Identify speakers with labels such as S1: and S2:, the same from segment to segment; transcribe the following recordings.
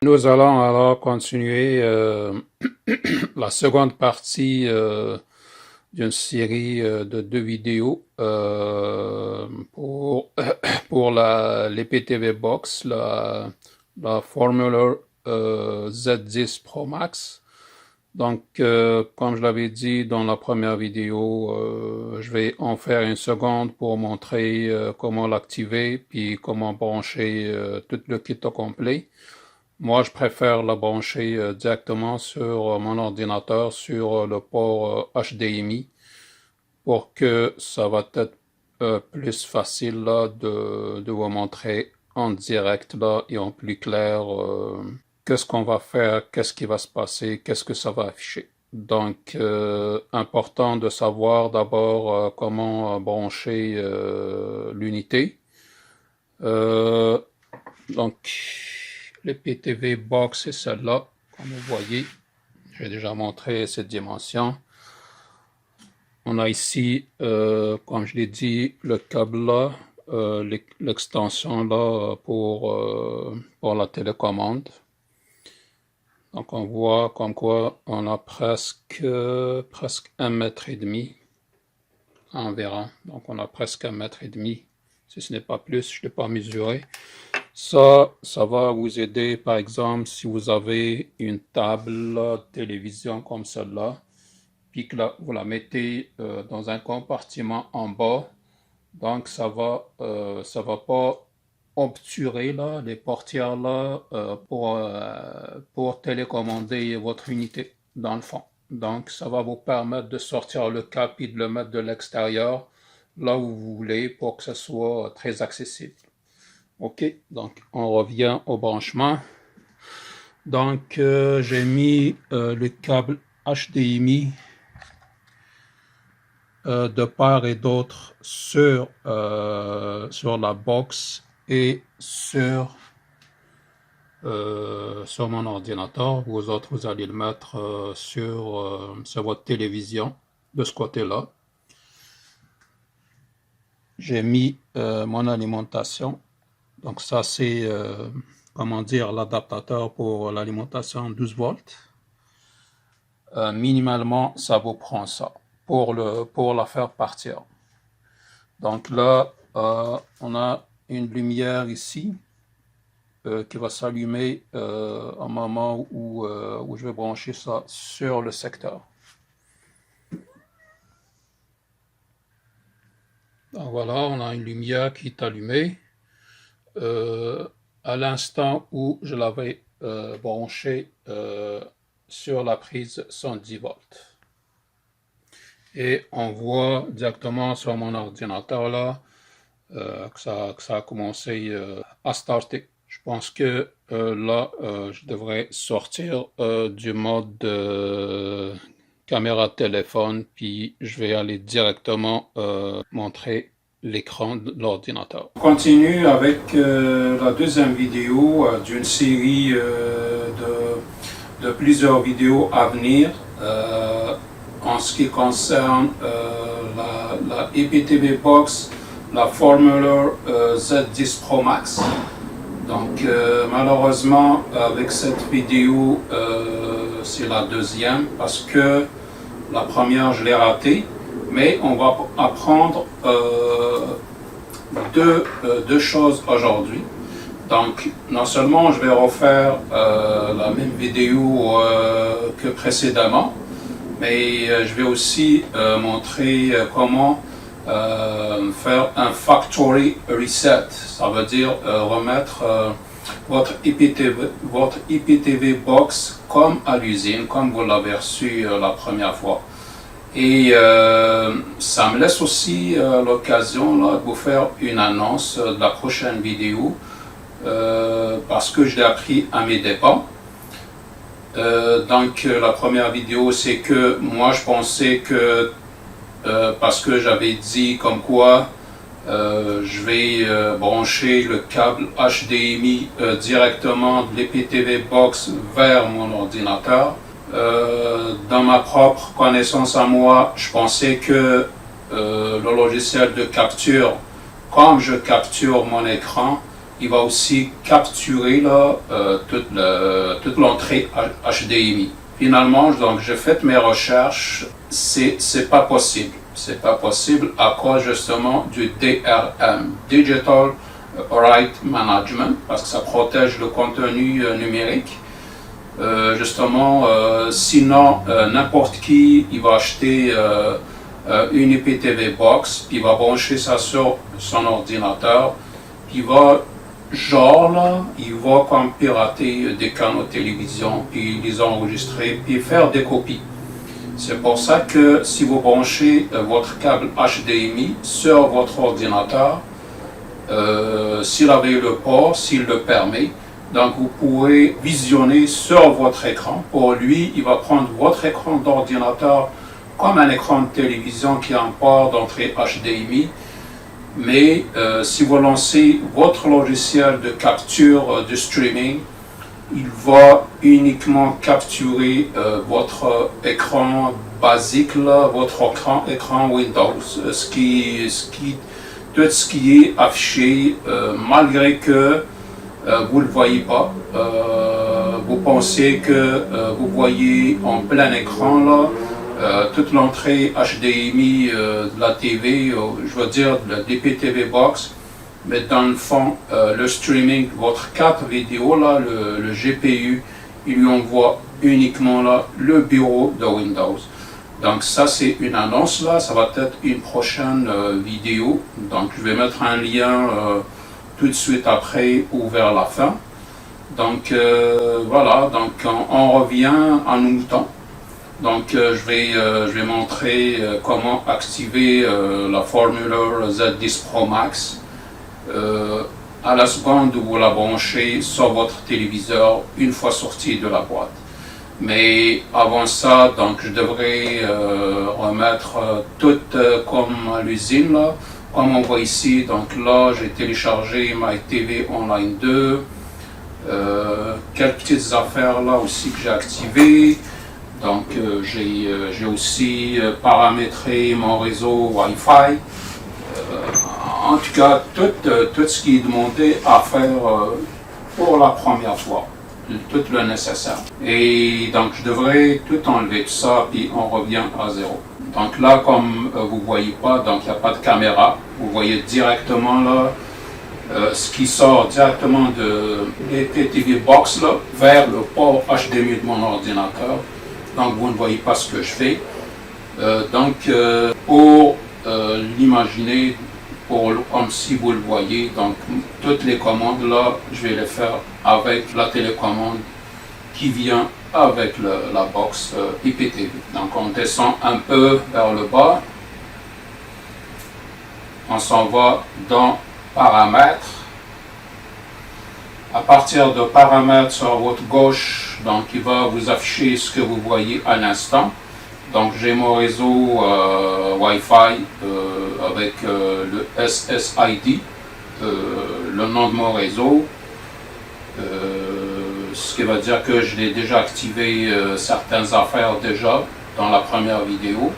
S1: Nous allons alors continuer la seconde partie d'une série de 2 vidéos pour l'EPTV Box, la Formula Z10 Pro Max. Donc, comme je l'avais dit dans la première vidéo, je vais en faire une seconde pour montrer comment l'activer puis comment brancher tout le kit au complet. Moi, je préfère la brancher directement sur mon ordinateur, sur le port HDMI, pour que ça va être plus facile là, de vous montrer en direct là, et en plus clair qu'est-ce qu'on va faire, qu'est-ce qui va se passer, qu'est-ce que ça va afficher. Donc, important de savoir d'abord comment brancher l'unité. Donc, l'EPTV Box, c'est celle-là, comme vous voyez. J'ai déjà montré cette dimension. On a ici, comme je l'ai dit, le câble là, l'extension là pour la télécommande. Donc on voit comme quoi on a presque 1,5 m environ. Donc on a presque 1,5 m. Si ce n'est pas plus, je ne l'ai pas mesuré. Ça va vous aider, par exemple, si vous avez une table de télévision comme celle-là, puis que vous la mettez dans un compartiment en bas. Donc, ça va pas obturer là, les portières là, pour télécommander votre unité dans le fond. Donc, ça va vous permettre de sortir le câble et de le mettre de l'extérieur, là où vous voulez, pour que ce soit très accessible. Ok, donc on revient au branchement. Donc j'ai mis le câble HDMI de part et d'autre sur la box et sur mon ordinateur. Vous autres, vous allez le mettre sur votre télévision de ce côté-là. J'ai mis mon alimentation. Donc ça, c'est, comment dire, l'adaptateur pour l'alimentation 12 volts. Minimalement, ça vous prend ça pour la faire partir. Donc là, on a une lumière ici qui va s'allumer au moment où je vais brancher ça sur le secteur. Donc voilà, on a une lumière qui est allumée. À l'instant où je l'avais branché sur la prise 110 volts. Et on voit directement sur mon ordinateur là que ça a commencé à starter. Je pense que là, je devrais sortir du mode caméra téléphone, puis je vais aller directement montrer l'écran de l'ordinateur. On continue avec la deuxième vidéo d'une série de plusieurs vidéos à venir en ce qui concerne la EPTV Box, la Formula Z10 Pro Max. Donc malheureusement avec cette vidéo c'est la deuxième parce que la première je l'ai ratée. Mais on va apprendre deux choses aujourd'hui. Donc, non seulement je vais refaire la même vidéo que précédemment, mais je vais aussi montrer comment faire un factory reset. Ça veut dire remettre votre IPTV box comme à l'usine, comme vous l'avez reçu la première fois. Et ça me laisse aussi l'occasion de vous faire une annonce de la prochaine vidéo parce que je l'ai appris à mes dépens. Donc la première vidéo, c'est que moi je pensais que parce que j'avais dit comme quoi je vais brancher le câble HDMI directement de l'EPTV Box vers mon ordinateur. Dans ma propre connaissance à moi, je pensais que le logiciel de capture, comme je capture mon écran, il va aussi capturer là, toute l'entrée HDMI. Finalement, donc j'ai fait mes recherches, c'est pas possible. C'est pas possible à cause justement du DRM, Digital Right Management, parce que ça protège le contenu numérique. Sinon, n'importe qui, il va acheter une IPTV Box, puis il va brancher ça sur son ordinateur, puis il va comme pirater des canaux de télévision, puis les enregistrer, puis faire des copies. C'est pour ça que si vous branchez votre câble HDMI sur votre ordinateur, s'il avait le port, s'il le permet, donc vous pourrez visionner sur votre écran. Pour lui, il va prendre votre écran d'ordinateur comme un écran de télévision qui a un port d'entrée HDMI. Mais si vous lancez votre logiciel de capture de streaming, il va uniquement capturer votre écran basique, là, votre écran Windows, tout ce qui est affiché, malgré que vous ne le voyez pas. Vous pensez que vous voyez en plein écran là, toute l'entrée HDMI de la TV, je veux dire de la DPTV Box, mais dans le fond, le streaming, votre carte vidéo, là, le GPU, il lui envoie uniquement là, le bureau de Windows. Donc ça, c'est une annonce là, ça va être une prochaine vidéo. Donc je vais mettre un lien tout de suite après ou vers la fin. Donc voilà, donc on revient à nos moutons. Donc je vais montrer comment activer la Formula Z10 Pro Max. À la seconde où vous la branchez sur votre téléviseur une fois sorti de la boîte. Mais avant ça, donc je devrais remettre tout comme à l'usine là, comme on voit ici. Donc là, j'ai téléchargé MyTV Online 2, quelques petites affaires là aussi que j'ai activées. Donc j'ai aussi paramétré mon réseau Wi-Fi. En tout cas, tout ce qui est demandé à faire pour la première fois, tout le nécessaire. Et donc, je devrais tout enlever tout ça, puis on revient à zéro. Donc là, comme vous ne voyez pas, donc il n'y a pas de caméra. Vous voyez directement là, ce qui sort directement de l'IPTV Box là, vers le port HDMI de mon ordinateur. Donc, vous ne voyez pas ce que je fais. Pour l'imaginer, comme si vous le voyez, donc toutes les commandes là, je vais les faire avec la télécommande qui vient avec la box IPTV. Donc on descend un peu vers le bas, on s'en va dans paramètres. À partir de paramètres sur votre gauche, donc il va vous afficher ce que vous voyez à l'instant. Donc j'ai mon réseau Wi-Fi avec le SSID, le nom de mon réseau, ce qui veut dire que je l'ai déjà activé certaines affaires déjà dans la première vidéo.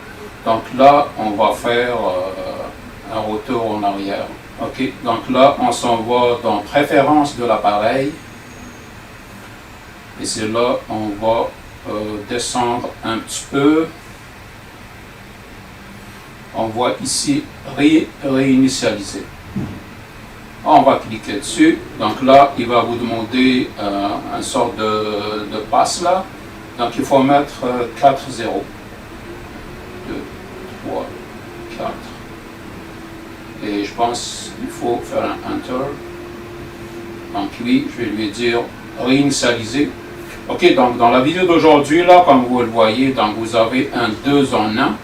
S1: Donc là, on va faire un retour en arrière. Ok, donc là, on s'en va dans préférences de l'appareil. Et c'est là, on va descendre un petit peu. On voit ici réinitialiser. On va cliquer dessus. Donc là, il va vous demander une sorte de passe là. Donc il faut mettre 4 0. 2, 3, 4. Et je pense qu'il faut faire un Enter. Donc oui, je vais lui dire réinitialiser. Ok, donc dans la vidéo d'aujourd'hui, là, comme vous le voyez, donc vous avez un 2 en 1.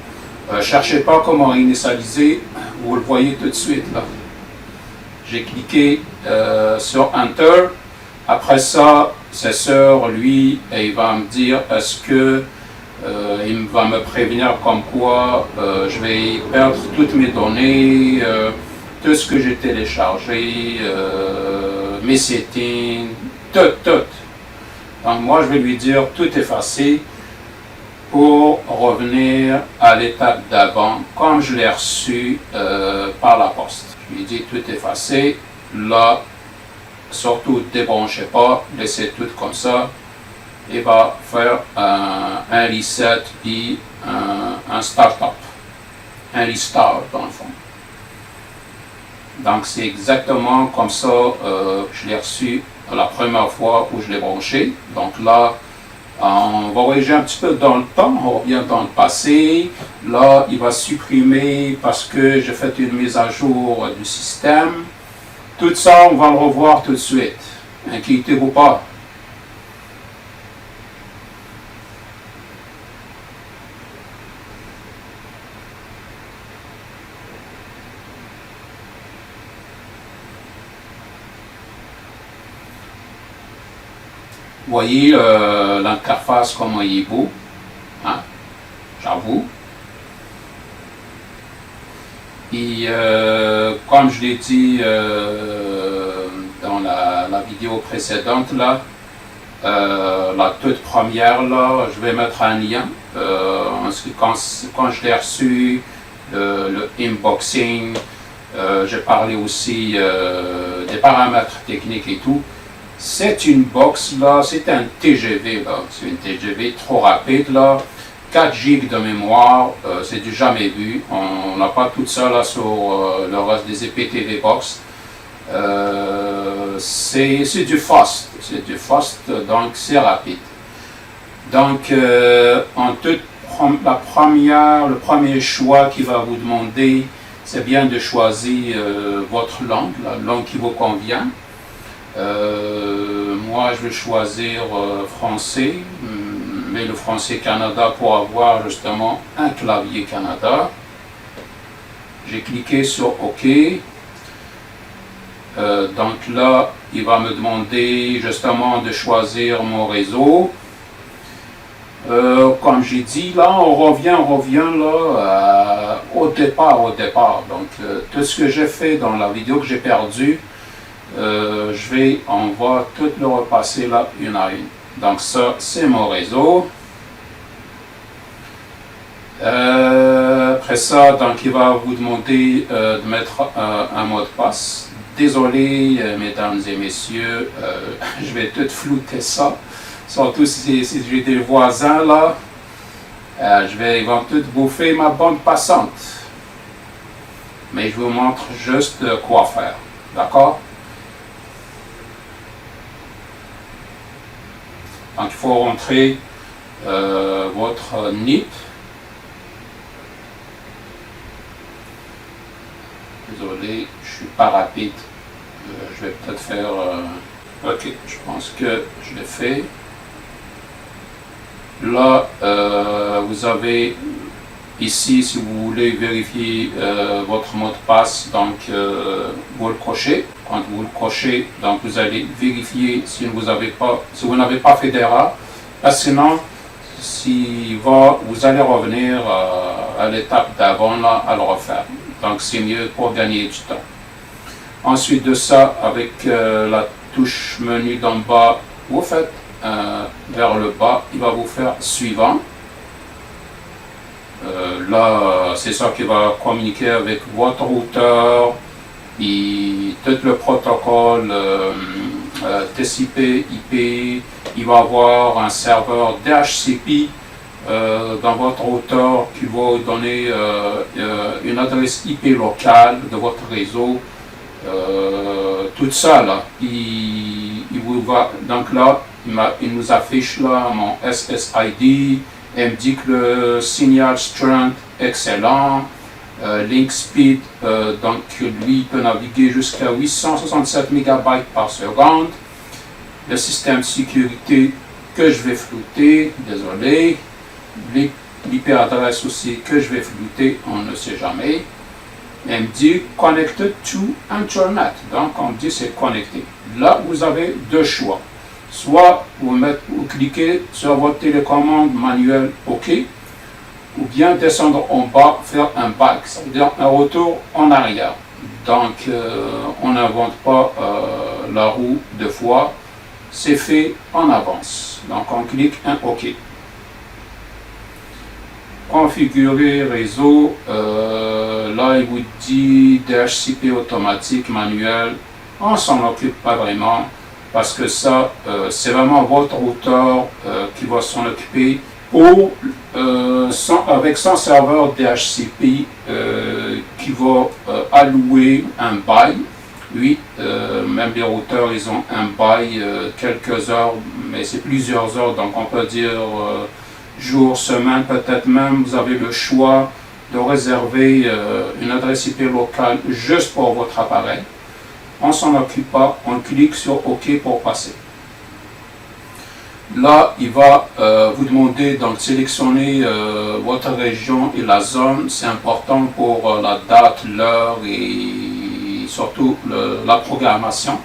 S1: Cherchez pas comment réinitialiser, vous le voyez tout de suite là. J'ai cliqué sur Enter. Après ça, c'est sûr, lui, il va me dire est-ce que il va me prévenir comme quoi je vais perdre toutes mes données, tout ce que j'ai téléchargé, mes settings, tout. Donc moi, je vais lui dire tout effacer pour revenir à l'étape d'avant, comme je l'ai reçu par la poste. Je lui dis tout effacer. Là, surtout débranchez pas, laissez tout comme ça. Il va faire un reset puis un start-up, un restart dans le fond. Donc c'est exactement comme ça que je l'ai reçu la première fois où je l'ai branché. Donc là, on va voyager un petit peu dans le temps, on revient dans le passé. Là, il va supprimer parce que j'ai fait une mise à jour du système. Tout ça, on va le revoir tout de suite. Inquiétez-vous pas. Vous voyez l'interface comment il est beau, hein? J'avoue. Et comme je l'ai dit dans la vidéo précédente, là, la toute première, là, je vais mettre un lien. Quand je l'ai reçu, le unboxing, j'ai parlé aussi des paramètres techniques et tout. C'est une box là, c'est un TGV là, c'est une TGV trop rapide là, 4 GB de mémoire, c'est du jamais vu, on n'a pas tout ça là sur le reste des IPTV box. C'est du fast, donc c'est rapide. Donc le premier choix qui va vous demander, c'est bien de choisir votre langue, la langue qui vous convient. Moi je vais choisir français, mais le français Canada pour avoir justement un clavier Canada. J'ai cliqué sur OK. Donc là il va me demander justement de choisir mon réseau. Comme j'ai dit, là on revient là au départ. Donc tout ce que j'ai fait dans la vidéo que j'ai perdue, on va tout le repasser là une à une. Donc ça c'est mon réseau. Après ça, donc il va vous demander de mettre un mot de passe. Désolé mesdames et messieurs, je vais tout flouter ça, surtout si j'ai des voisins là, ils vont tout bouffer ma bande passante, mais je vous montre juste quoi faire, d'accord? Donc il faut rentrer votre NIP. Désolé, je suis pas rapide. Je vais peut-être faire... ok, je pense que je l'ai fait. Là, vous avez ici, si vous voulez vérifier votre mot de passe, donc vous le cochez. Quand vous le cochez, donc vous allez vérifier si vous n'avez pas fait d'erreur. Parce que sinon, vous allez revenir à l'étape d'avant là à le refaire. Donc c'est mieux pour gagner du temps. Ensuite de ça, avec la touche menu d'en bas, vous faites vers le bas, il va vous faire suivant. Là, c'est ça qui va communiquer avec votre routeur et tout le protocole TCP, IP. Il va avoir un serveur DHCP dans votre routeur qui va vous donner une adresse IP locale de votre réseau. Tout ça là, donc là, il nous affiche là mon SSID, il me dit que le signal strength excellent, link speed, donc lui peut naviguer jusqu'à 867 MB par seconde. Le système de sécurité que je vais flouter, désolé, l'IP adresse aussi que je vais flouter, on ne sait jamais. Elle me dit connected to Internet, donc on dit c'est connecté. Là vous avez deux choix, soit vous cliquez sur votre télécommande manuelle OK, ou bien descendre en bas, faire un back, ça veut dire un retour en arrière. Donc on n'invente pas la roue deux fois, c'est fait en avance. Donc on clique un OK. Configurer réseau, là il vous dit DHCP automatique manuel, On s'en occupe pas vraiment parce que ça, c'est vraiment votre routeur qui va s'en occuper pour, avec son serveur DHCP qui va allouer un bail. Oui, même les routeurs, ils ont un bail quelques heures, mais c'est plusieurs heures, donc on peut dire jours, semaines, peut-être même vous avez le choix de réserver une adresse IP locale juste pour votre appareil. On s'en occupe pas, on clique sur OK pour passer. Là, il va vous demander donc de sélectionner votre région et la zone. C'est important pour la date, l'heure et surtout la programmation.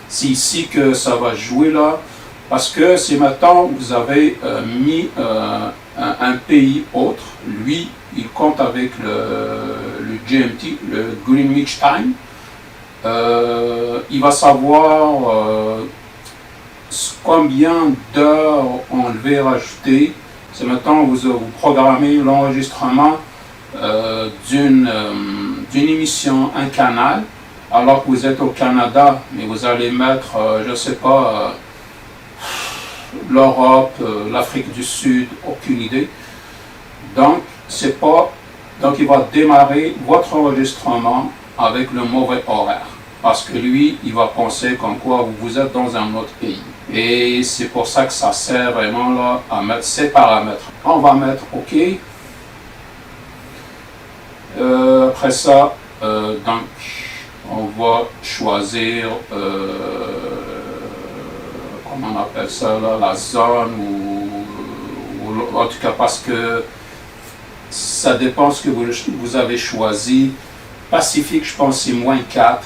S1: C'est ici que ça va jouer là, parce que c'est maintenant vous avez mis un pays autre. Lui, il compte avec le GMT, le Greenwich Time. Il va savoir combien d'heures enlever, rajouter. C'est maintenant vous programmez l'enregistrement d'une émission, un canal, alors que vous êtes au Canada, mais vous allez mettre, je ne sais pas, l'Europe, l'Afrique du Sud, aucune idée. Donc, il va démarrer votre enregistrement avec le mauvais horaire. Parce que lui, il va penser comme quoi vous êtes dans un autre pays. Et c'est pour ça que ça sert vraiment là à mettre ces paramètres. On va mettre OK. Après ça, donc, on va choisir, comment on appelle ça là, la zone ou en tout cas parce que ça dépend de ce que vous avez choisi. Pacifique, je pense c'est -4.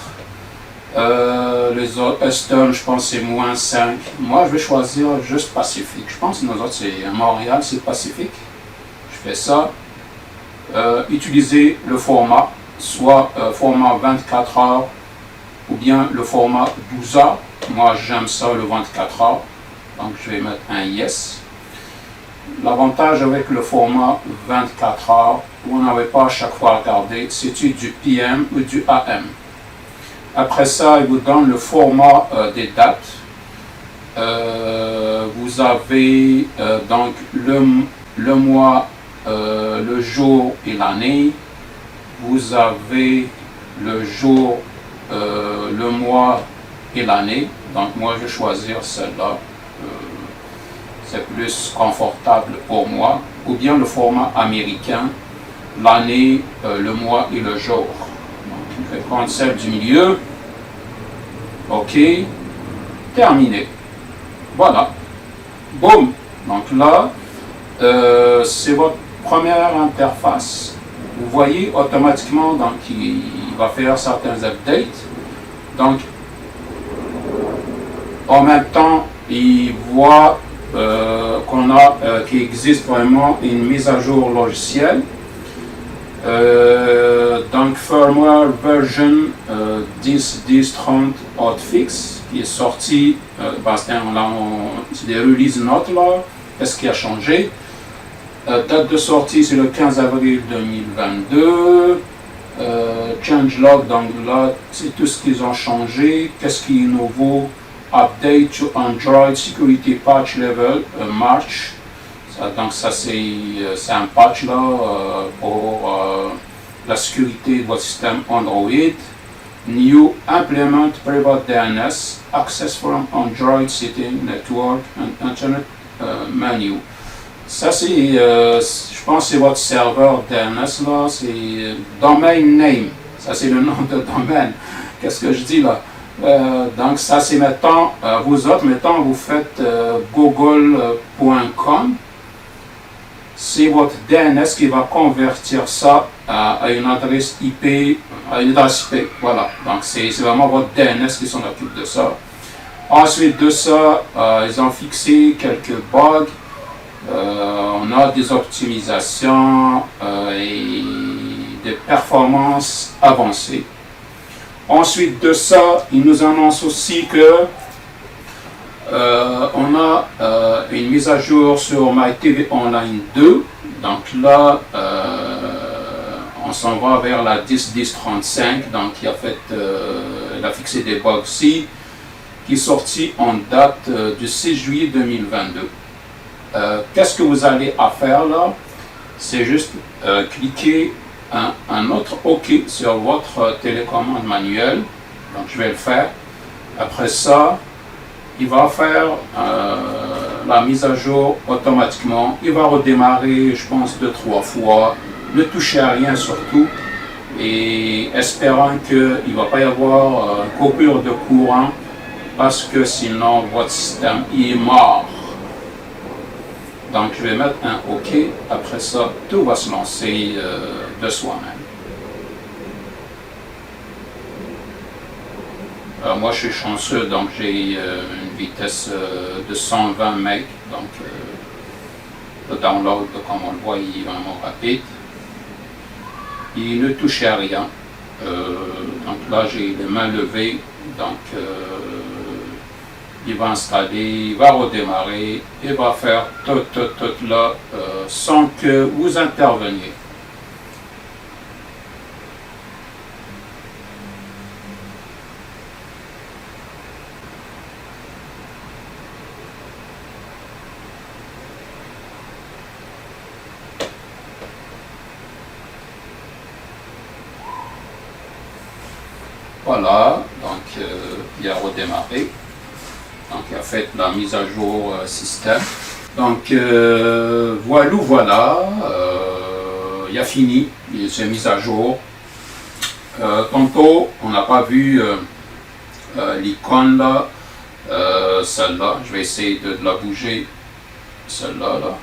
S1: Les autres, Eastern, je pense c'est -5. Moi, je vais choisir juste Pacifique. Je pense que nous autres, c'est à Montréal, c'est Pacifique. Je fais ça. Utiliser le format, soit format 24 heures ou bien le format 12 heures. Moi, j'aime ça, le 24 heures. Donc, je vais mettre un Yes. L'avantage avec le format 24 heures, vous n'avez pas à chaque fois à regarder, c'est-tu du PM ou du AM. Après ça, il vous donne le format des dates. Vous avez donc le mois, le jour et l'année. Vous avez le jour, le mois et l'année. Donc moi, je vais choisir celle-là. C'est plus confortable pour moi. Ou bien le format américain, l'année, le mois et le jour. Donc, je vais prendre celle du milieu. OK. Terminé. Voilà. Boum. Donc là, c'est votre première interface. Vous voyez automatiquement, donc il va faire certains updates. Donc, en même temps, il voit qu'il existe vraiment une mise à jour logicielle. Donc firmware version 10.10.30 hotfix qui est sorti, c'est des release notes là, qu'est-ce qui a changé. Date de sortie c'est le 15 avril 2022. Changelog, donc là c'est tout ce qu'ils ont changé. Qu'est-ce qui est nouveau? Update to Android Security Patch Level March. Donc ça c'est un patch là pour la sécurité de votre système Android. New Implement Private DNS Access from Android Setting Network and Internet Menu. Ça c'est, je pense c'est votre serveur DNS là, c'est Domain Name. Ça c'est le nom de domaine. Qu'est-ce que je dis là? Donc ça c'est maintenant, vous autres, maintenant vous faites google.com. C'est votre DNS qui va convertir ça à une adresse IP, voilà. Donc c'est vraiment votre DNS qui s'en occupe de ça. Ensuite de ça, ils ont fixé quelques bugs. On a des optimisations et des performances avancées. Ensuite de ça, ils nous annoncent aussi que on a une mise à jour sur MyTV Online 2. Donc là, on s'en va vers la 10.10.35. Donc il a fait il a fixé des bugs ici, qui est sorti en date du 6 juillet 2022. Qu'est-ce que vous allez à faire là? C'est juste cliquer un autre OK sur votre télécommande manuelle. Donc je vais le faire. Après ça, il va faire la mise à jour automatiquement. Il va redémarrer, je pense, 2-3 fois. Ne touchez à rien surtout. Et espérant qu'il ne va pas y avoir coupure de courant, parce que sinon votre système est mort. Donc je vais mettre un OK. Après ça, tout va se lancer de soi-même. Moi je suis chanceux, donc j'ai une vitesse de 120 MB. Donc le download, comme on le voit, il est vraiment rapide. Il ne touche à rien. Donc là j'ai les mains levées. Donc il va installer, il va redémarrer, il va faire tout là sans que vous interveniez. Voilà, donc il a redémarré. Donc il a fait la mise à jour système. Donc voilà, il a fini, il s'est mis à jour. Tantôt, on n'a pas vu l'icône là, celle-là, je vais essayer de la bouger, celle-là, là.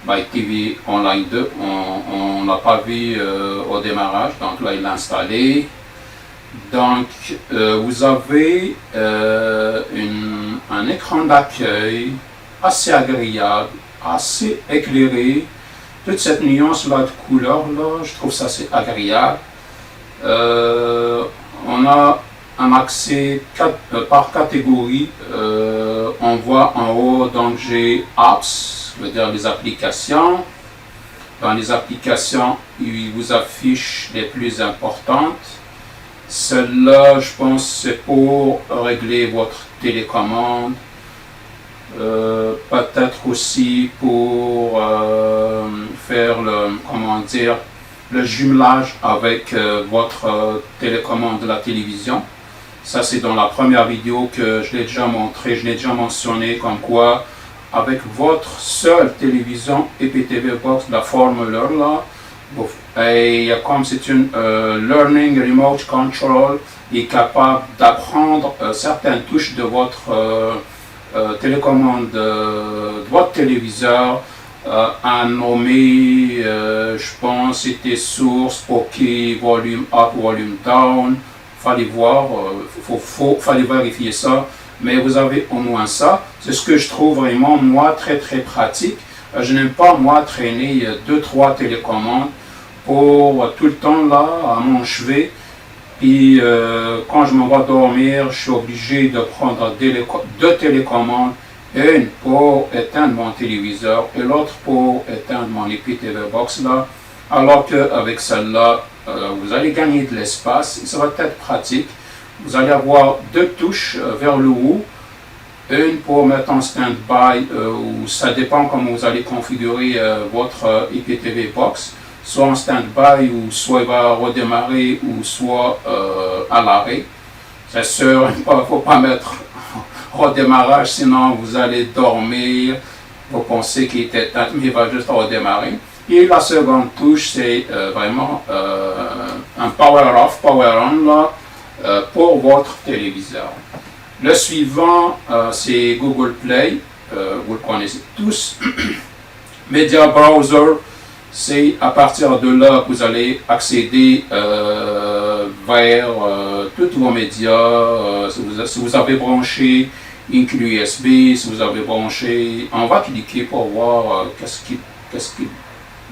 S1: MyTV Online 2, on n'a pas vu au démarrage, donc là il l'a installé. Donc vous avez un écran d'accueil assez agréable, assez éclairé. Toute cette nuance là de couleur là, je trouve ça assez agréable. On a un accès par catégorie. On voit en haut, donc j'ai apps, je veux dire les applications. Dans les applications, il vous affiche les plus importantes. Celle-là, je pense, c'est pour régler votre télécommande. Peut-être aussi pour faire le jumelage avec votre télécommande de la télévision. Ça, c'est dans la première vidéo que je l'ai déjà montré, je l'ai déjà mentionné, comme quoi avec votre seule télévision IPTV Box, la formule là, et comme c'est une Learning Remote Control, il est capable d'apprendre certaines touches de votre télécommande de votre téléviseur, à nommer, je pense, c'était source, OK, volume up, volume down. Fallait voir, fallait vérifier ça, mais vous avez au moins ça. C'est ce que je trouve vraiment, moi, très pratique. Je n'aime pas, moi, traîner 2-3 télécommandes pour tout le temps là, à mon chevet. Puis quand je m'en vais dormir, je suis obligé de prendre deux télécommandes, une pour éteindre mon téléviseur et l'autre pour éteindre mon IPTV Box là. Alors qu'avec celle-là, vous allez gagner de l'espace, ça va être pratique. Vous allez avoir deux touches vers le haut, une pour mettre en stand-by, ou ça dépend comment vous allez configurer votre IPTV Box, soit en stand-by, ou soit il va redémarrer, ou soit à l'arrêt. C'est sûr, il ne faut pas mettre redémarrage, sinon vous allez dormir, vous pensez qu'il est éteint, mais il va juste redémarrer. Et la seconde touche, c'est vraiment un power off, power on là, pour votre téléviseur. Le suivant, c'est Google Play, vous le connaissez tous. Media Browser, c'est à partir de là que vous allez accéder vers tous vos médias. Si vous avez branché une clé USB, si vous avez branché, on va cliquer pour voir qu'est-ce qui.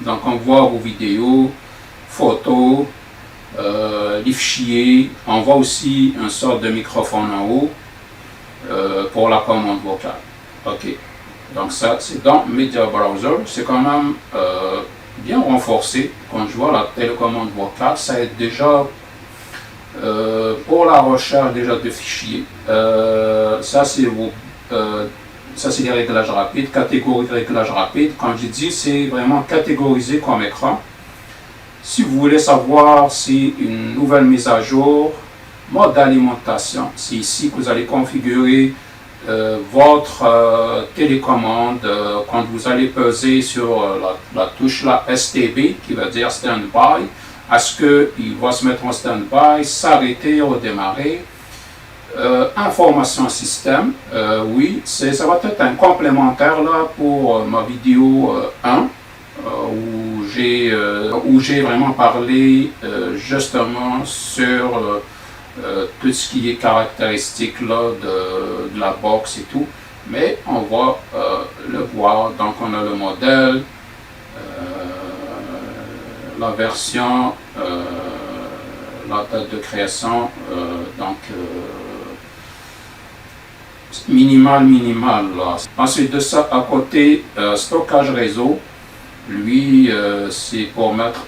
S1: Donc on voit vos vidéos, photos, les fichiers. On voit aussi une sorte de microphone en haut pour la commande vocale. Ok. Donc ça c'est dans Media Browser. C'est quand même bien renforcé. Quand je vois la télécommande vocale, ça aide déjà Pour la recherche déjà de fichiers, ça c'est les réglages rapides, catégorie de réglage rapide. Comme j'ai dit, c'est vraiment catégorisé comme écran. Si vous voulez savoir si une nouvelle mise à jour, mode d'alimentation, c'est ici que vous allez configurer votre télécommande quand vous allez peser sur la touche là, STB, qui veut dire Standby. Est-ce qu'il va se mettre en stand-by, s'arrêter, redémarrer? Information système, oui, ça va être un complémentaire là pour ma vidéo 1 où j'ai vraiment parlé justement sur tout ce qui est caractéristique là, de la box et tout, mais on va le voir. Donc on a le modèle, la version, la date de création, donc minimal là. Ensuite de ça, à côté, stockage réseau, lui c'est pour mettre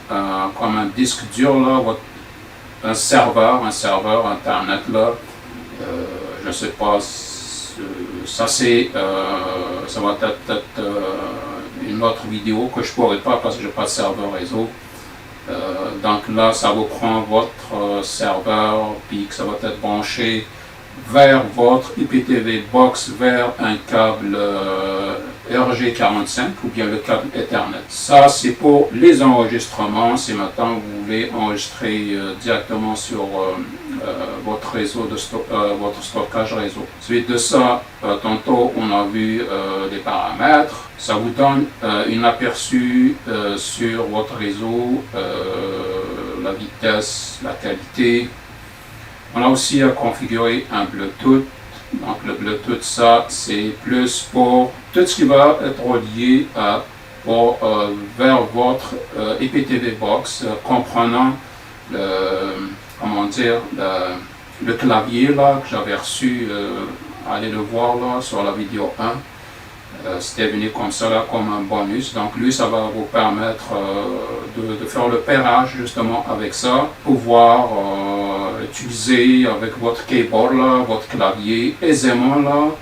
S1: comme un disque dur là, un serveur internet là, je sais pas, ça c'est ça va être une autre vidéo que je pourrais pas parce que j'ai pas de serveur réseau. Donc là, ça vous prend votre serveur, puis que ça va être branché vers votre IPTV box, vers un câble RG45 ou bien le câble Ethernet. Ça, c'est pour les enregistrements. Si maintenant vous voulez enregistrer directement sur votre réseau votre stockage réseau. Suite de ça, tantôt on a vu les paramètres. Ça vous donne un aperçu sur votre réseau, la vitesse, la qualité. On a aussi à configurer un Bluetooth. Donc le Bluetooth, ça c'est plus pour tout ce qui va être relié vers votre IPTV box, comprenant le clavier là que j'avais reçu, allez le voir là sur la vidéo 1. C'était venu comme ça là, comme un bonus. Donc lui, ça va vous permettre de faire le pairage justement avec ça, pouvoir utiliser avec votre keyboard là, votre clavier aisément là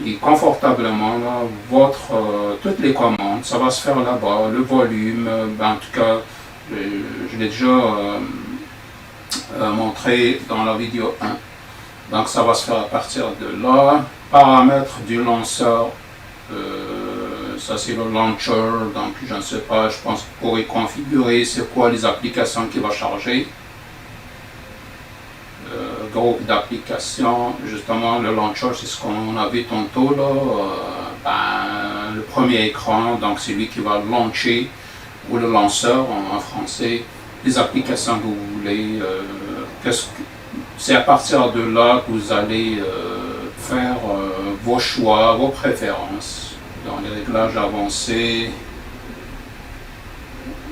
S1: et confortablement là, toutes les commandes. Ça va se faire là-bas, le volume, en tout cas, je l'ai déjà montré dans la vidéo 1. Donc ça va se faire à partir de là. Paramètres du lanceur. Ça c'est le launcher, donc je ne sais pas, je pense que vous pourrez configurer c'est quoi les applications qui va charger. Groupe d'applications, justement le launcher c'est ce qu'on a vu tantôt là, le premier écran, donc c'est lui qui va launcher, ou le lanceur en français, les applications que vous voulez. C'est à partir de là que vous allez faire vos choix, vos préférences. Dans les réglages avancés,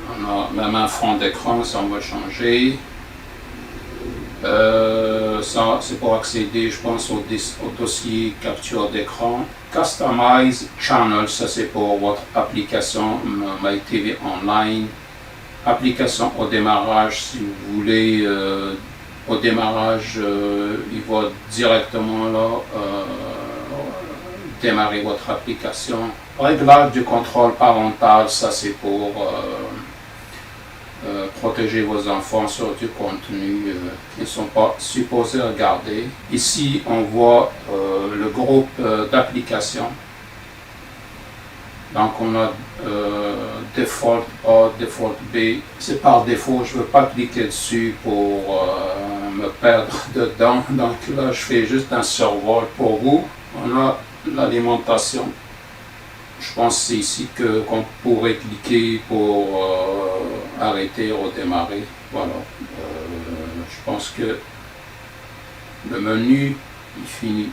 S1: on a même un fond d'écran, ça on va changer. Ça c'est pour accéder, je pense, au dossier capture d'écran. Customize Channel, ça c'est pour votre application MyTV Online. Application au démarrage, si vous voulez. Au démarrage, il va directement là démarrer votre application. Réglage du contrôle parental, ça c'est pour protéger vos enfants sur du contenu qu'ils ne sont pas supposés regarder. Ici, on voit le groupe d'applications. Donc on a Default A, Default B. C'est par défaut, je ne veux pas cliquer dessus pour me perdre dedans. Donc là, je fais juste un survol pour vous. On a l'alimentation. Je pense que c'est ici qu'on pourrait cliquer pour arrêter, redémarrer. Voilà. Je pense que le menu il finit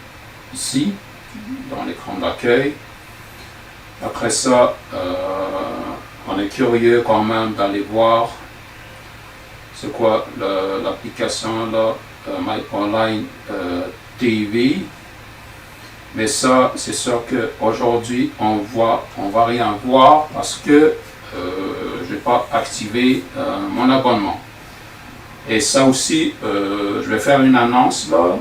S1: ici, dans l'écran d'accueil. Après ça, on est curieux quand même d'aller voir c'est quoi l'application là, My Online TV. Mais ça, c'est sûr qu'aujourd'hui, on va rien voir parce que je n'ai pas activé mon abonnement. Et ça aussi, je vais faire une annonce là.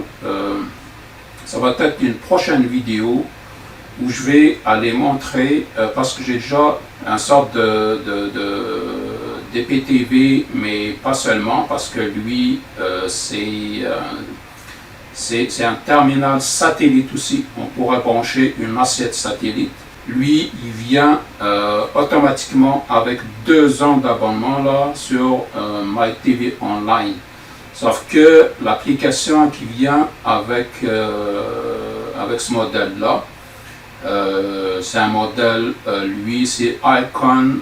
S1: Ça va être une prochaine vidéo où je vais aller montrer, parce que j'ai déjà une sorte d'EPTV, mais pas seulement, parce que lui, c'est un terminal satellite aussi. On pourrait brancher une assiette satellite. Lui, il vient automatiquement avec 2 ans d'abonnement là sur MyTV Online. Sauf que l'application qui vient avec ce modèle-là, c'est un modèle, lui, c'est Icon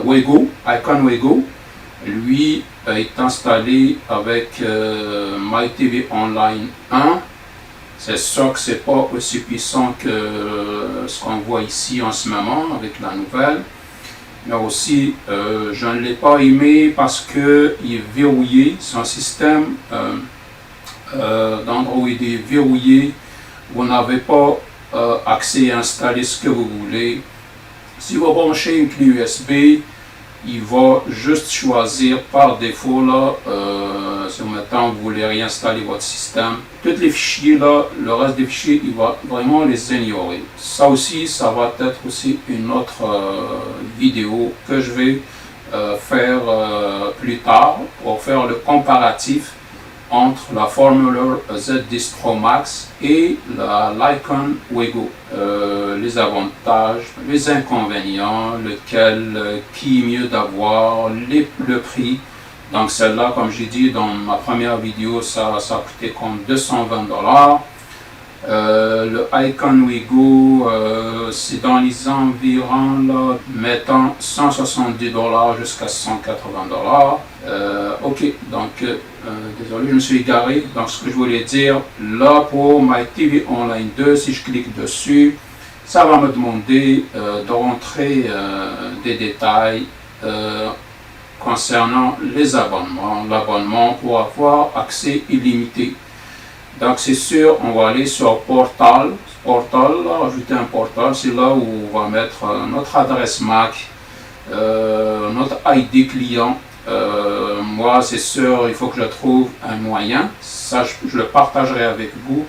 S1: Wego. Lui est installé avec MyTV Online 1. C'est sûr que c'est pas aussi puissant que ce qu'on voit ici en ce moment avec la nouvelle. Mais aussi, je ne l'ai pas aimé parce qu'il est verrouillé. Son système d'Android est verrouillé. Vous n'avez pas accès à installer ce que vous voulez. Si vous branchez une clé USB, il va juste choisir par défaut là, si maintenant vous voulez réinstaller votre système, tous les fichiers là, le reste des fichiers, il va vraiment les ignorer. Ça aussi, ça va être aussi une autre vidéo que je vais faire plus tard pour faire le comparatif entre la Formula Z10 Pro Max et l'Icon Wego. Les avantages, les inconvénients, qui est mieux d'avoir, le prix. Donc celle-là, comme j'ai dit dans ma première vidéo, ça a coûté comme 220 $. Le Icon Wego, c'est dans les environs, là, mettons 170 $ jusqu'à 180 $. Ok, donc désolé, je me suis égaré. Donc ce que je voulais dire, là pour MyTV Online 2, si je clique dessus, ça va me demander de rentrer des détails concernant les abonnements. L'abonnement pour avoir accès illimité. Donc c'est sûr, on va aller sur Portal, là, ajouter un portal, c'est là où on va mettre notre adresse MAC, notre ID client. Moi c'est sûr, il faut que je trouve un moyen, ça je le partagerai avec vous,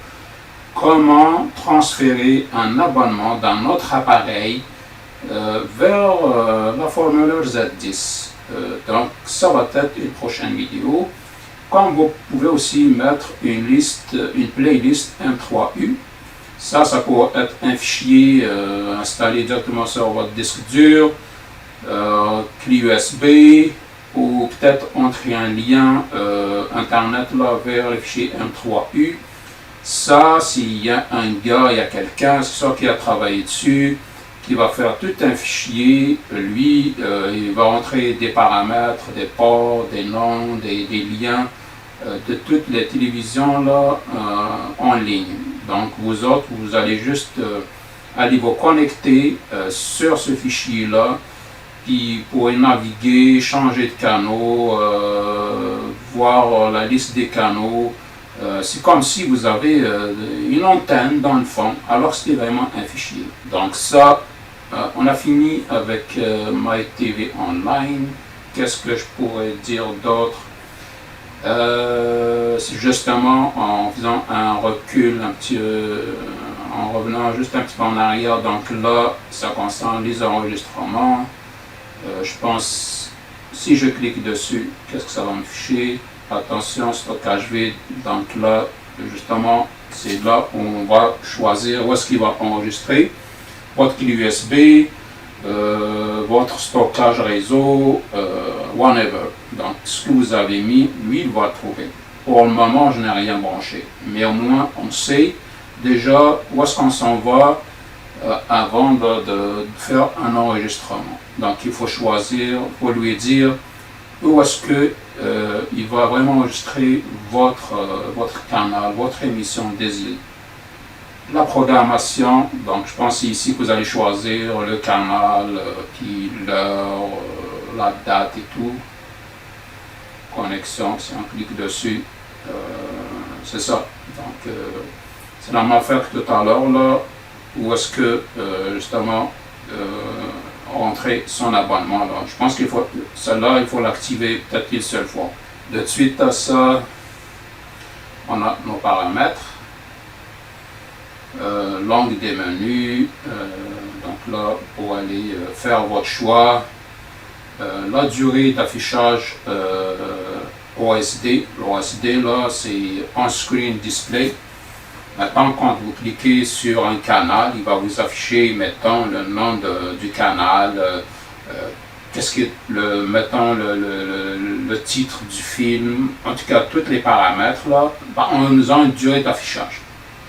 S1: comment transférer un abonnement dans notre appareil vers la Formula Z10. Donc ça va être une prochaine vidéo. Comme vous pouvez aussi mettre une playlist M3U, ça pourrait être un fichier installé directement sur votre disque dur, clé USB, ou peut-être entrer un lien internet là, vers le fichier M3U. Ça, s'il y a un gars, il y a quelqu'un, c'est ça qui a travaillé dessus, qui va faire tout un fichier. Lui, il va entrer des paramètres, des ports, des noms, des liens de toutes les télévisions là, en ligne. Donc vous autres, vous allez juste aller vous connecter sur ce fichier là, puis vous pourrez naviguer, changer de canaux, voir la liste des canaux. C'est comme si vous avez une antenne dans le fond, alors c'est vraiment un fichier. Donc ça, on a fini avec MyTV Online. Qu'est-ce que je pourrais dire d'autre? C'est justement en faisant un recul un petit en revenant juste un petit peu en arrière. Donc là, ça concerne les enregistrements. Je pense, si je clique dessus, qu'est-ce que ça va me ficher? Attention, stockage vide. Donc là, justement, c'est là où on va choisir où est-ce qu'il va enregistrer votre clé USB, votre stockage réseau, whatever. Donc ce que vous avez mis, lui, il va trouver. Pour le moment, je n'ai rien branché, mais au moins on sait déjà où est-ce qu'on s'en va avant de faire un enregistrement. Donc il faut choisir, pour lui dire où est-ce que il va vraiment enregistrer votre canal, votre émission désirée. La programmation, donc je pense ici que vous allez choisir le canal, puis l'heure, la date et tout. Connexion, si on clique dessus, c'est ça. Donc c'est la même affaire que tout à l'heure là, où est-ce que justement on rentrer son abonnement. Là. Je pense qu'il faut, celle-là, il faut l'activer peut-être une seule fois. De suite à ça, on a nos paramètres. Langue des menus, donc là pour aller faire votre choix, la durée d'affichage OSD, l'OSD là c'est on-screen display. Maintenant quand vous cliquez sur un canal, il va vous afficher mettons le nom du canal, qu'est-ce que mettons le titre du film, en tout cas tous les paramètres là, nous avons une durée d'affichage.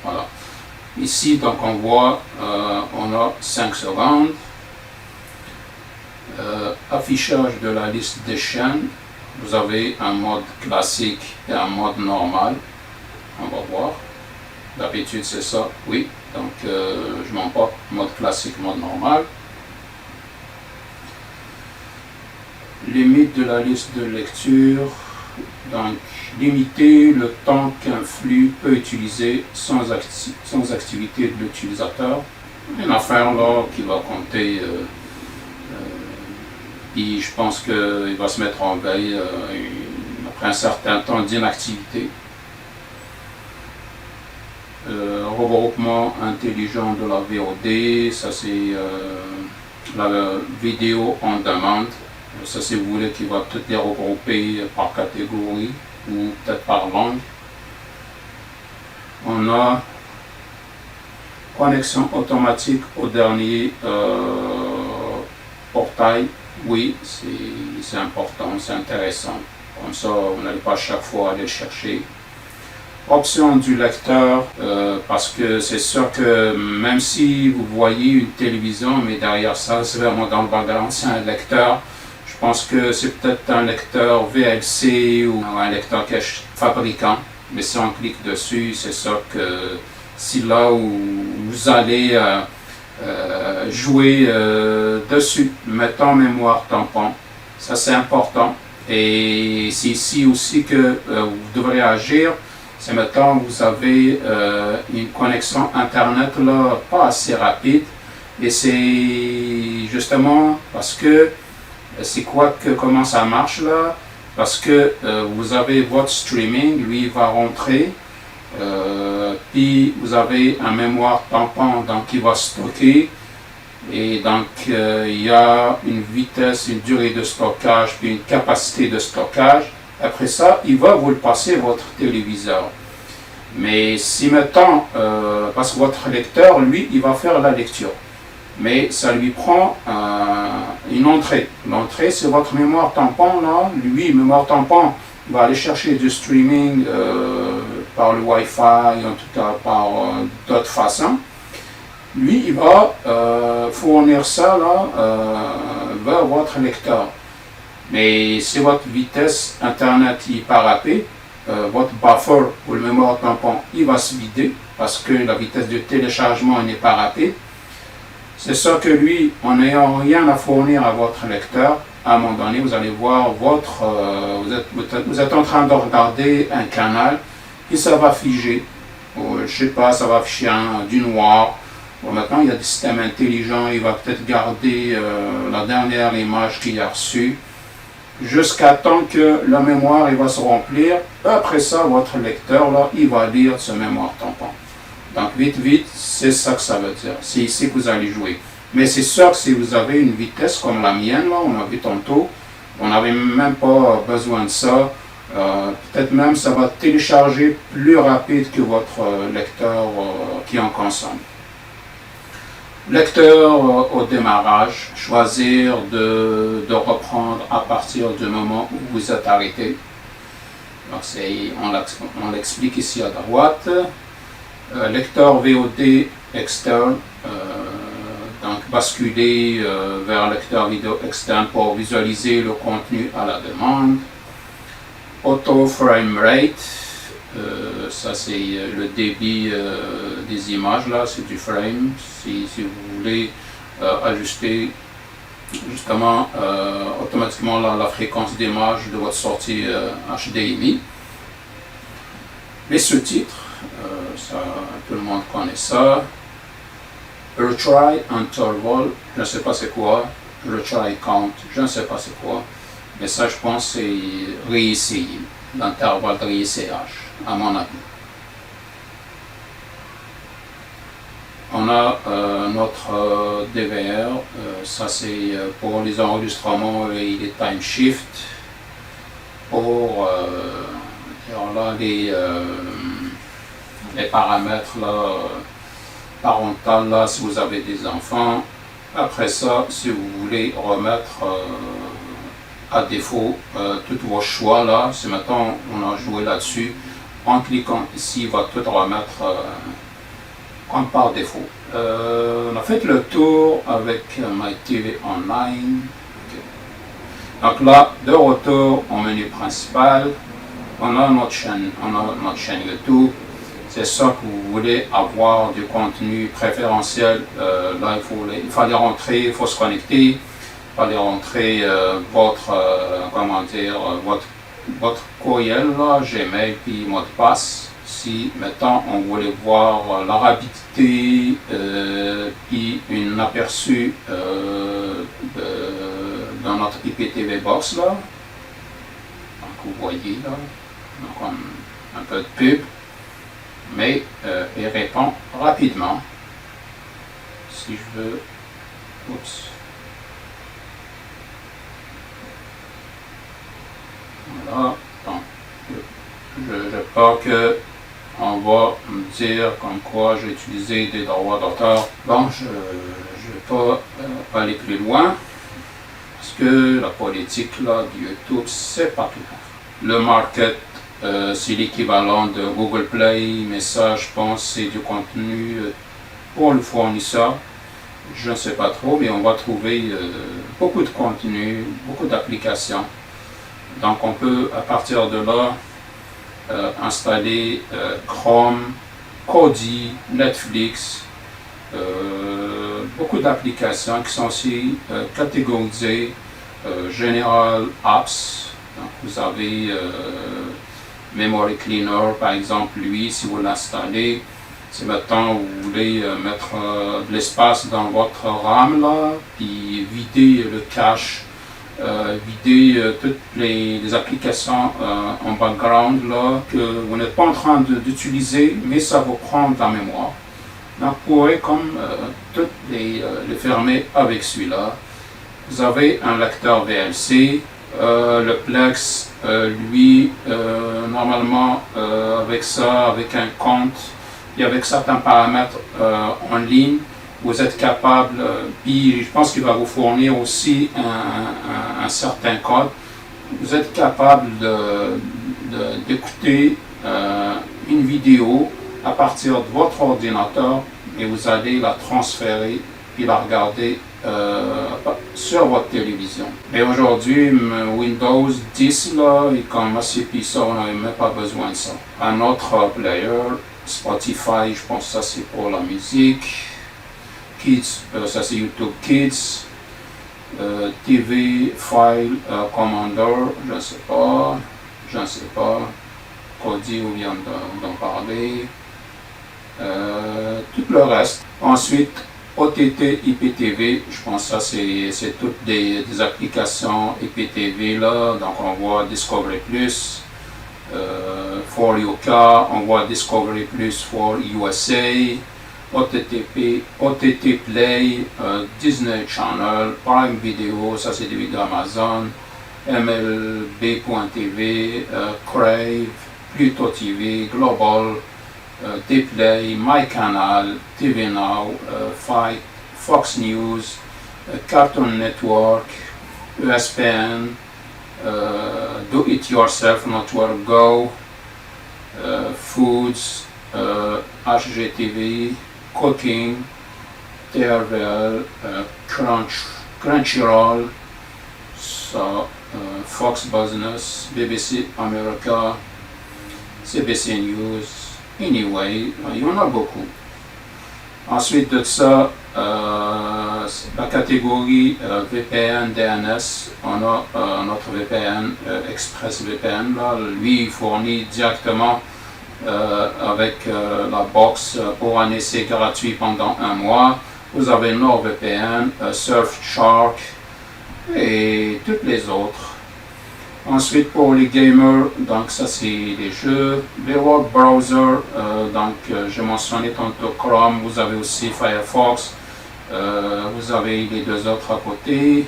S1: Voilà. Ici, donc on voit, on a 5 secondes. Affichage de la liste des chaînes. Vous avez un mode classique et un mode normal. On va voir. D'habitude, c'est ça. Oui. Donc, je m'emporte mode classique, mode normal. Limite de la liste de lecture. Donc, limiter le temps qu'un flux peut utiliser sans activité de l'utilisateur. Une affaire là qui va compter, puis je pense qu'il va se mettre en veille après un certain temps d'inactivité. Regroupement intelligent de la VOD, ça c'est la vidéo on demande. Ça, si vous voulez, qu'il va peut-être les regrouper par catégorie ou peut-être par langue. On a connexion automatique au dernier portail. Oui, c'est important, c'est intéressant. Comme ça, on n'allait pas chaque fois aller le chercher. Option du lecteur, parce que c'est sûr que même si vous voyez une télévision, mais derrière ça, c'est vraiment dans le background, c'est un lecteur. Je pense que c'est peut-être un lecteur VLC ou un lecteur cache fabricant, mais si on clique dessus, c'est sûr que si là où vous allez jouer dessus, mettons mémoire tampon, ça c'est important. Et c'est ici aussi que vous devrez agir. C'est maintenant vous avez une connexion internet là pas assez rapide, et c'est justement parce que c'est quoi que comment ça marche là, parce que vous avez votre streaming, lui il va rentrer, puis vous avez un mémoire tampon donc qui va stocker, et donc il y a une vitesse, une durée de stockage, puis une capacité de stockage. Après ça, il va vous le passer votre téléviseur. Mais si mettons, parce que votre lecteur, lui, il va faire la lecture, mais ça lui prend une entrée. L'entrée, c'est votre mémoire tampon, là. Lui, mémoire tampon, il va aller chercher du streaming par le Wi-Fi, en tout cas par d'autres façons. Lui, il va fournir ça là, vers votre lecteur. Mais si votre vitesse Internet est pas rapide, votre buffer ou le mémoire tampon, il va se vider parce que la vitesse de téléchargement n'est pas rapide. C'est ça que lui, en n'ayant rien à fournir à votre lecteur, à un moment donné, vous allez voir votre, vous êtes en train de regarder un canal et ça va figer. Je sais pas, ça va afficher du noir. Bon, maintenant, il y a des systèmes intelligents, il va peut-être garder la dernière image qu'il a reçue jusqu'à temps que la mémoire il va se remplir. Après ça, votre lecteur, là, il va lire ce mémoire tampon. Donc, vite, c'est ça que ça veut dire. C'est ici que vous allez jouer. Mais c'est sûr que si vous avez une vitesse comme la mienne, là, on a vu tantôt, on n'avait même pas besoin de ça. Peut-être même ça va télécharger plus rapide que votre lecteur qui en consomme. Lecteur au démarrage, choisir de reprendre à partir du moment où vous êtes arrêté. Donc on l'explique ici à droite. Lecteur VOD externe, donc basculer vers lecteur vidéo externe pour visualiser le contenu à la demande. Auto frame rate, ça c'est le débit des images là, c'est du frame. Si vous voulez ajuster justement automatiquement la fréquence d'image de votre sortie HDMI. Les sous-titres, ça, tout le monde connaît ça. Retry interval, je ne sais pas c'est quoi. le try count, je ne sais pas c'est quoi, mais ça je pense c'est réessayer, l'intervalle de réessayage, à mon avis. On a notre DVR, ça c'est pour les enregistrements et les time shift, pour là, les paramètres là, parentaux là, si vous avez des enfants. Après ça, si vous voulez remettre à défaut tous vos choix là, si maintenant on a joué là-dessus, en cliquant ici, il va tout remettre comme par défaut. On a fait le tour avec MyTV Online. Okay. Donc là, de retour au menu principal, on a notre chaîne YouTube. C'est ça que vous voulez avoir du contenu préférentiel. Là, il fallait rentrer, il faut se connecter, il fallait rentrer votre courriel, là, Gmail, puis mot de passe. Si maintenant on voulait voir la rapidité et un aperçu dans notre IPTV box là, donc vous voyez là, donc un peu de pub, mais il répond rapidement. Si je veux, oups, voilà, donc je pars que on va me dire comme quoi j'ai utilisé des droits d'auteur. Bon, je ne vais pas aller plus loin, parce que la politique là, de YouTube, c'est pas clair. Le market, c'est l'équivalent de Google Play, mais ça, je pense, c'est du contenu pour le fournisseur. Je ne sais pas trop, mais on va trouver beaucoup de contenu, beaucoup d'applications. Donc, on peut, à partir de là, installer Chrome, Kodi, Netflix, beaucoup d'applications qui sont aussi catégorisées General Apps. Donc vous avez Memory Cleaner par exemple, lui, si vous l'installez, si maintenant vous voulez mettre de l'espace dans votre RAM là, puis vider le cache, vider toutes les applications en background là, que vous n'êtes pas en train d'utiliser, mais ça vous prend de la mémoire. Donc vous pourrez comme toutes les fermer avec celui-là. Vous avez un lecteur VLC, le Plex, lui, normalement avec ça, avec un compte et avec certains paramètres en ligne, vous êtes capable, puis je pense qu'il va vous fournir aussi un certain code, vous êtes capable d'écouter une vidéo à partir de votre ordinateur et vous allez la transférer puis la regarder sur votre télévision. Mais aujourd'hui, Windows 10 là, est comme assez puissant, on n'a même pas besoin de ça. Un autre player, Spotify, je pense que ça c'est pour la musique. Kids, ça c'est YouTube Kids. TV File Commander, je ne sais pas. Kodi, on vient d'en parler. Tout le reste. Ensuite, OTT IPTV, je pense que ça c'est toutes des applications IPTV là. Donc on voit Discovery Plus, for UK, on voit Discovery Plus for USA, OTT Play, Disney Channel, Prime Video, ça c'est des vidéos Amazon, MLB.tv, Crave, Pluto TV, Global, Dplay, MyCanal, TV Now, Fight, Fox News, Cartoon Network, ESPN, Do It Yourself Network Go, Foods, HGTV, Cooking, TRVL, Crunchyroll, so, Fox Business, BBC America, CBC News. Anyway, il y en a beaucoup. Ensuite de ça, la catégorie VPN, DNS, on a notre VPN, ExpressVPN, là, lui il fournit directement avec la box pour un essai gratuit pendant 1 mois. Vous avez NordVPN, Surfshark, et toutes les autres. Ensuite, pour les gamers, donc ça c'est les jeux. Les web browsers, j'ai mentionné tantôt Chrome, vous avez aussi Firefox, vous avez les deux autres à côté.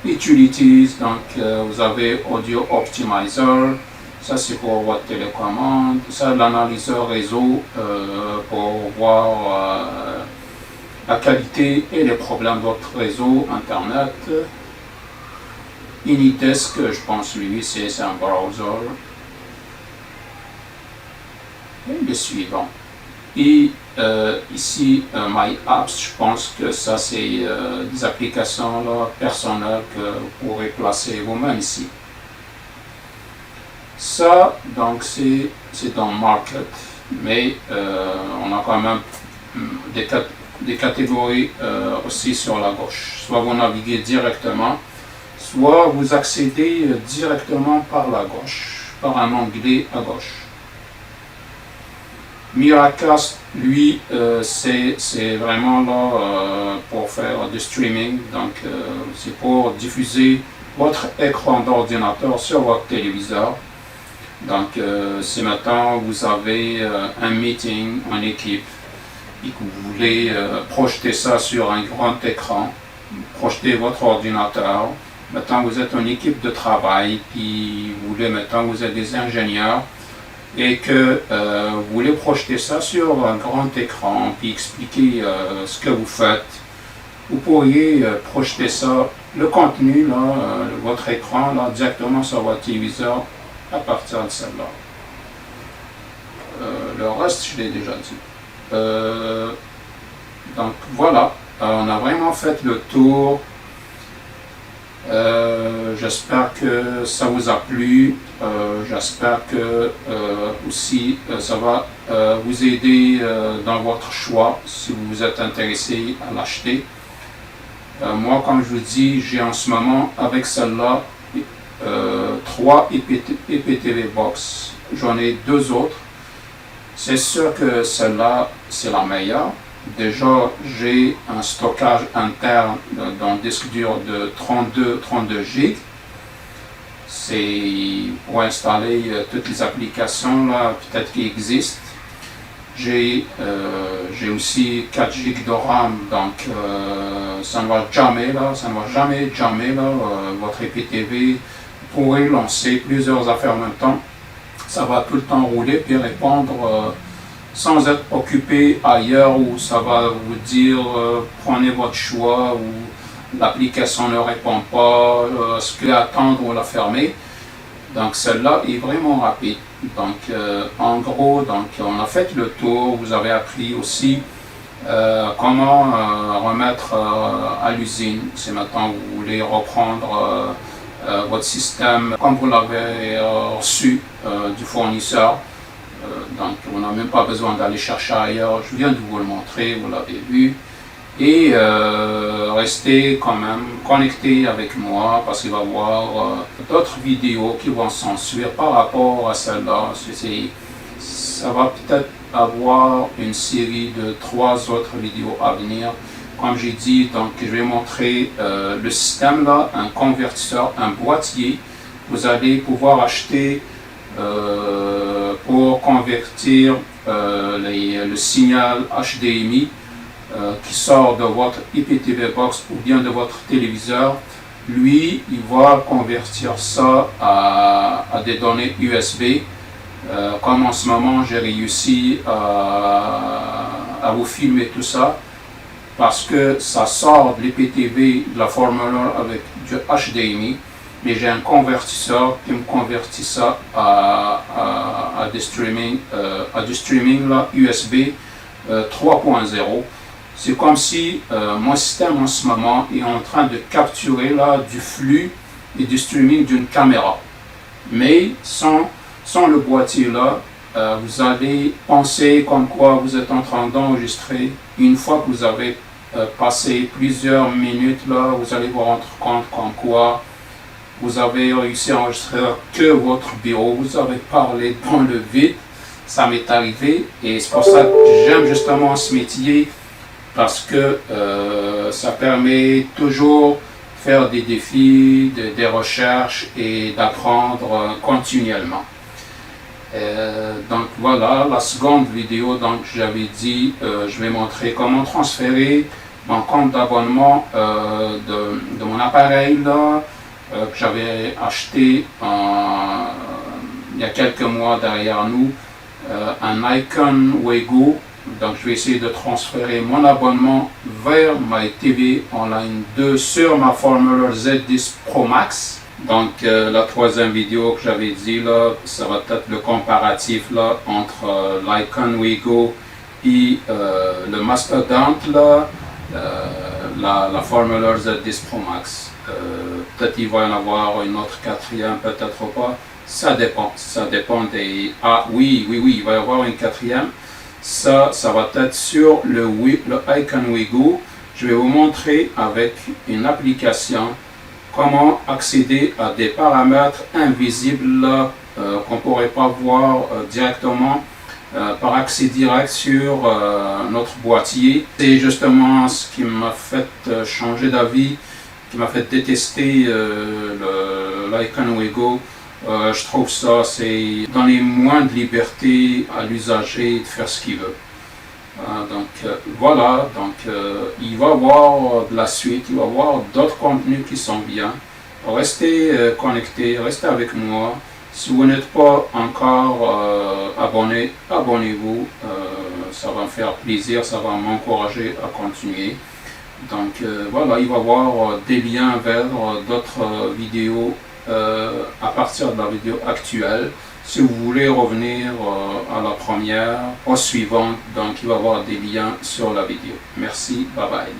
S1: Utilities, vous avez Audio Optimizer, ça c'est pour votre télécommande. Ça, l'analyseur réseau pour voir la qualité et les problèmes de votre réseau internet. Anydesk, je pense lui c'est un browser. Et le suivant. Et ici, My Apps, je pense que ça c'est des applications là, personnelles que vous pourrez placer vous-même ici. Ça, donc c'est dans Market, mais on a quand même des catégories aussi sur la gauche. Soit vous naviguez directement, soit vous accédez directement par la gauche, par un onglet à gauche. Miracast, lui, c'est vraiment là pour faire du streaming, donc c'est pour diffuser votre écran d'ordinateur sur votre téléviseur. Donc si maintenant vous avez un meeting en équipe et que vous voulez projeter ça sur un grand écran, projeter votre ordinateur, maintenant vous êtes une équipe de travail, puis vous voulez, maintenant vous êtes des ingénieurs, et que vous voulez projeter ça sur un grand écran, puis expliquer ce que vous faites, vous pourriez projeter ça, le contenu, là, votre écran, là, directement sur votre téléviseur à partir de celle-là. Le reste, je l'ai déjà dit. Donc voilà, on a vraiment fait le tour. J'espère que ça vous a plu. J'espère que aussi ça va vous aider dans votre choix si vous êtes intéressé à l'acheter. Moi, comme je vous dis, j'ai en ce moment avec celle-là 3 IPTV Box. J'en ai 2 autres. C'est sûr que celle-là, c'est la meilleure. Déjà, j'ai un stockage interne dans le disque dur de 32 GB. C'est pour installer toutes les applications là, peut-être qui existent. J'ai aussi 4 GB de RAM, donc ça ne va jamais là, votre IPTV. Vous pourrez lancer plusieurs affaires en même temps. Ça va tout le temps rouler puis répondre sans être occupé ailleurs, où ça va vous dire prenez votre choix, ou l'application ne répond pas, est-ce que attendre ou la fermer. Donc celle-là est vraiment rapide. Donc en gros, on a fait le tour. Vous avez appris aussi comment remettre à l'usine. C'est maintenant que vous voulez reprendre votre système comme vous l'avez reçu du fournisseur. Donc on n'a même pas besoin d'aller chercher ailleurs, je viens de vous le montrer, vous l'avez vu. Et restez quand même connecté avec moi parce qu'il va y avoir d'autres vidéos qui vont s'ensuivre par rapport à celle-là. Ça va peut-être avoir une série de 3 autres vidéos à venir. Comme j'ai dit, donc je vais montrer le système là, un convertisseur, un boîtier. Vous allez pouvoir acheter pour convertir le signal HDMI qui sort de votre IPTV Box ou bien de votre téléviseur. Lui, il va convertir ça à des données USB. Comme en ce moment, j'ai réussi à vous filmer tout ça, parce que ça sort de l'IPTV, de la formule avec du HDMI, mais j'ai un convertisseur qui me convertit ça à du streaming là, USB 3.0. C'est comme si mon système en ce moment est en train de capturer là, du flux et du streaming d'une caméra. Mais sans le boîtier là, vous allez penser comme quoi vous êtes en train d'enregistrer. Une fois que vous avez passé plusieurs minutes là, vous allez vous rendre compte comme quoi vous avez réussi à enregistrer que votre bureau, vous avez parlé dans le vide. Ça m'est arrivé et c'est pour ça que j'aime justement ce métier, parce que ça permet toujours de faire des défis, des recherches et d'apprendre continuellement. Donc voilà, la seconde vidéo, donc j'avais dit, je vais montrer comment transférer mon compte d'abonnement de mon appareil là, que j'avais acheté il y a quelques mois derrière nous, un Icon Wego. Donc je vais essayer de transférer mon abonnement vers MyTV Online 2 sur ma Formula Z10 Pro Max. Donc la troisième vidéo que j'avais dit là, ça va être le comparatif là entre l'Icon Wego et le Mastodon là, la Formula Z10 Pro Max. Peut-être il va y en avoir une autre quatrième, peut-être pas. Ça dépend des... Ah oui, il va y avoir une quatrième. Ça va être sur le Icon Wego. Je vais vous montrer avec une application comment accéder à des paramètres invisibles qu'on ne pourrait pas voir directement par accès direct sur notre boîtier. C'est justement ce qui m'a fait changer d'avis, qui m'a fait détester l'Icon Wego. Je trouve ça, c'est donner moins de liberté à l'usager de faire ce qu'il veut. Voilà, il va y avoir de la suite, il va y avoir d'autres contenus qui sont bien. Restez connectés, restez avec moi. Si vous n'êtes pas encore abonné, abonnez-vous. Ça va me faire plaisir, ça va m'encourager à continuer. Donc voilà, il va y avoir des liens vers d'autres vidéos à partir de la vidéo actuelle. Si vous voulez revenir à la première, aux suivantes, donc il va y avoir des liens sur la vidéo. Merci, bye bye.